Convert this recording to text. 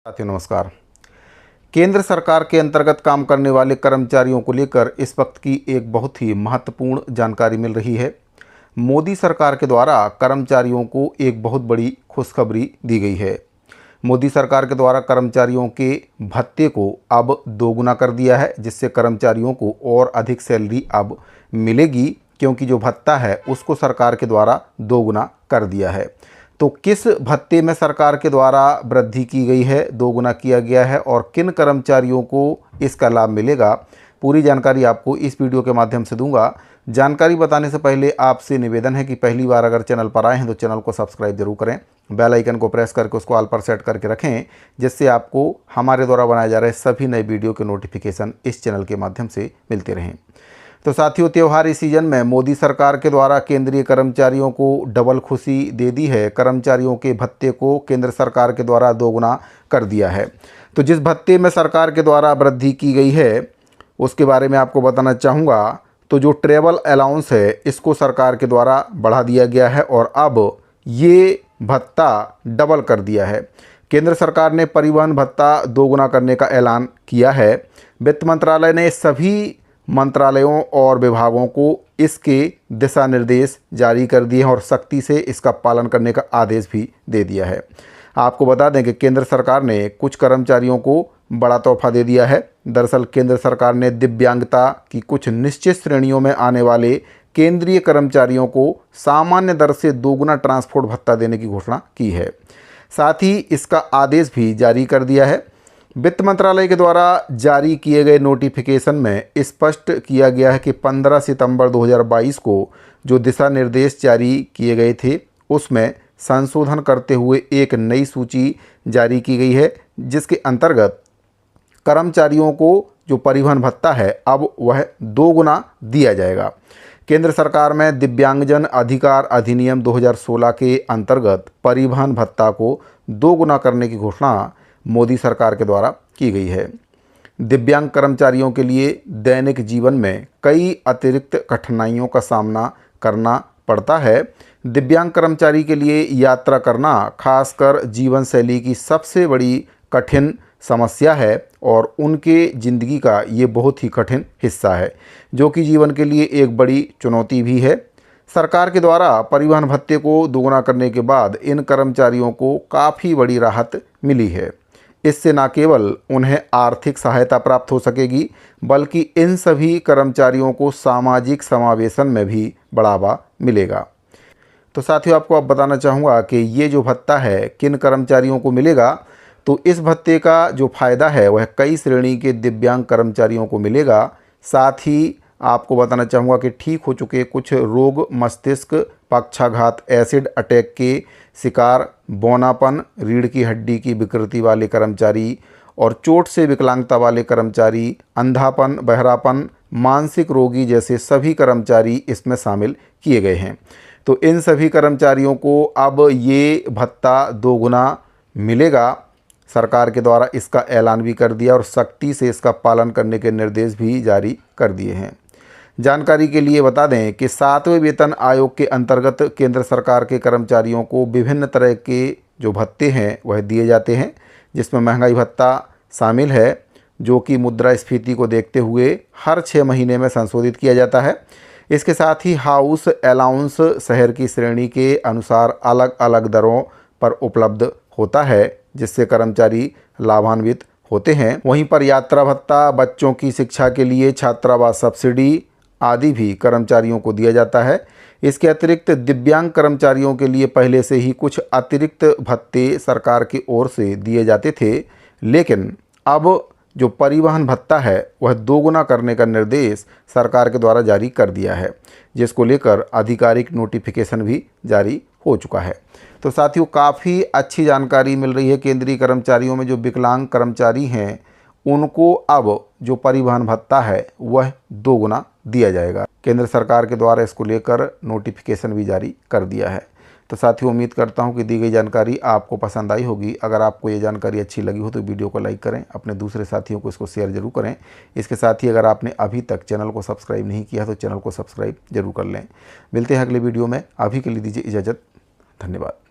साथियों नमस्कार। केंद्र सरकार के अंतर्गत काम करने वाले कर्मचारियों को लेकर इस वक्त की एक बहुत ही महत्वपूर्ण जानकारी मिल रही है। मोदी सरकार के द्वारा कर्मचारियों को एक बहुत बड़ी खुशखबरी दी गई है। मोदी सरकार के द्वारा कर्मचारियों के भत्ते को अब दोगुना कर दिया है, जिससे कर्मचारियों को और अधिक सैलरी अब मिलेगी, क्योंकि जो भत्ता है उसको सरकार के द्वारा दोगुना कर दिया है। तो किस भत्ते में सरकार के द्वारा वृद्धि की गई है, दोगुना किया गया है और किन कर्मचारियों को इसका लाभ मिलेगा, पूरी जानकारी आपको इस वीडियो के माध्यम से दूंगा। जानकारी बताने से पहले आपसे निवेदन है कि पहली बार अगर चैनल पर आए हैं तो चैनल को सब्सक्राइब जरूर करें, बेल आइकन को प्रेस करके उसको ऑल पर सेट करके रखें, जिससे आपको हमारे द्वारा बनाए जा रहे सभी नए वीडियो के नोटिफिकेशन इस चैनल के माध्यम से मिलते रहें। तो साथियों, त्योहारी सीजन में मोदी सरकार के द्वारा केंद्रीय कर्मचारियों को डबल खुशी दे दी है। कर्मचारियों के भत्ते को केंद्र सरकार के द्वारा दोगुना कर दिया है। तो जिस भत्ते में सरकार के द्वारा वृद्धि की गई है उसके बारे में आपको बताना चाहूँगा। तो जो ट्रैवल अलाउंस है इसको सरकार के द्वारा बढ़ा दिया गया है और अब ये भत्ता डबल कर दिया है। केंद्र सरकार ने परिवहन भत्ता दोगुना करने का ऐलान किया है। वित्त मंत्रालय ने सभी मंत्रालयों और विभागों को इसके दिशा निर्देश जारी कर दिए हैं और सख्ती से इसका पालन करने का आदेश भी दे दिया है। आपको बता दें कि केंद्र सरकार ने कुछ कर्मचारियों को बड़ा तोहफा दे दिया है। दरअसल केंद्र सरकार ने दिव्यांगता की कुछ निश्चित श्रेणियों में आने वाले केंद्रीय कर्मचारियों को सामान्य दर से दोगुना ट्रांसपोर्ट भत्ता देने की घोषणा की है। साथ ही इसका आदेश भी जारी कर दिया है। वित्त मंत्रालय के द्वारा जारी किए गए नोटिफिकेशन में स्पष्ट किया गया है कि 15 सितंबर 2022 को जो दिशा निर्देश जारी किए गए थे उसमें संशोधन करते हुए एक नई सूची जारी की गई है, जिसके अंतर्गत कर्मचारियों को जो परिवहन भत्ता है अब वह दोगुना दिया जाएगा। केंद्र सरकार में दिव्यांगजन अधिकार अधिनियम 2016 के अंतर्गत परिवहन भत्ता को दोगुना करने की घोषणा मोदी सरकार के द्वारा की गई है। दिव्यांग कर्मचारियों के लिए दैनिक जीवन में कई अतिरिक्त कठिनाइयों का सामना करना पड़ता है। दिव्यांग कर्मचारी के लिए यात्रा करना खासकर जीवन शैली की सबसे बड़ी कठिन समस्या है और उनके ज़िंदगी का ये बहुत ही कठिन हिस्सा है, जो कि जीवन के लिए एक बड़ी चुनौती भी है। सरकार के द्वारा परिवहन भत्ते को दोगुना करने के बाद इन कर्मचारियों को काफ़ी बड़ी राहत मिली है। इससे न केवल उन्हें आर्थिक सहायता प्राप्त हो सकेगी, बल्कि इन सभी कर्मचारियों को सामाजिक समावेशन में भी बढ़ावा मिलेगा। तो साथियों, आपको अब बताना चाहूँगा कि ये जो भत्ता है किन कर्मचारियों को मिलेगा। तो इस भत्ते का जो फ़ायदा है वह कई श्रेणी के दिव्यांग कर्मचारियों को मिलेगा। साथ ही आपको बताना चाहूँगा कि ठीक हो चुके कुछ रोग, मस्तिष्क पक्षाघात, एसिड अटैक के शिकार, बौनापन, रीढ़ की हड्डी की विकृति वाले कर्मचारी और चोट से विकलांगता वाले कर्मचारी, अंधापन, बहरापन, मानसिक रोगी जैसे सभी कर्मचारी इसमें शामिल किए गए हैं। तो इन सभी कर्मचारियों को अब ये भत्ता दोगुना मिलेगा। सरकार के द्वारा इसका ऐलान भी कर दिया और सख्ती से इसका पालन करने के निर्देश भी जारी कर दिए हैं। जानकारी के लिए बता दें कि 7वें वेतन आयोग के अंतर्गत केंद्र सरकार के कर्मचारियों को विभिन्न तरह के जो भत्ते हैं वह दिए जाते हैं, जिसमें महंगाई भत्ता शामिल है, जो कि मुद्रास्फीति को देखते हुए हर 6 महीने में संशोधित किया जाता है। इसके साथ ही हाउस अलाउंस शहर की श्रेणी के अनुसार अलग अलग दरों पर उपलब्ध होता है, जिससे कर्मचारी लाभान्वित होते हैं। वहीं पर यात्रा भत्ता, बच्चों की शिक्षा के लिए छात्रावास सब्सिडी आदि भी कर्मचारियों को दिया जाता है। इसके अतिरिक्त दिव्यांग कर्मचारियों के लिए पहले से ही कुछ अतिरिक्त भत्ते सरकार की ओर से दिए जाते थे, लेकिन अब जो परिवहन भत्ता है वह दोगुना करने का निर्देश सरकार के द्वारा जारी कर दिया है, जिसको लेकर आधिकारिक नोटिफिकेशन भी जारी हो चुका है। तो साथियों, काफ़ी अच्छी जानकारी मिल रही है। केंद्रीय कर्मचारियों में जो विकलांग कर्मचारी हैं उनको अब जो परिवहन भत्ता है वह दोगुना दिया जाएगा। केंद्र सरकार के द्वारा इसको लेकर नोटिफिकेशन भी जारी कर दिया है। तो साथियों, उम्मीद करता हूं कि दी गई जानकारी आपको पसंद आई होगी। अगर आपको ये जानकारी अच्छी लगी हो तो वीडियो को लाइक करें, अपने दूसरे साथियों को इसको शेयर जरूर करें। इसके साथ ही अगर आपने अभी तक चैनल को सब्सक्राइब नहीं किया तो चैनल को सब्सक्राइब जरूर कर लें। मिलते हैं अगले वीडियो में। अभी के लिए दीजिए इजाज़त। धन्यवाद।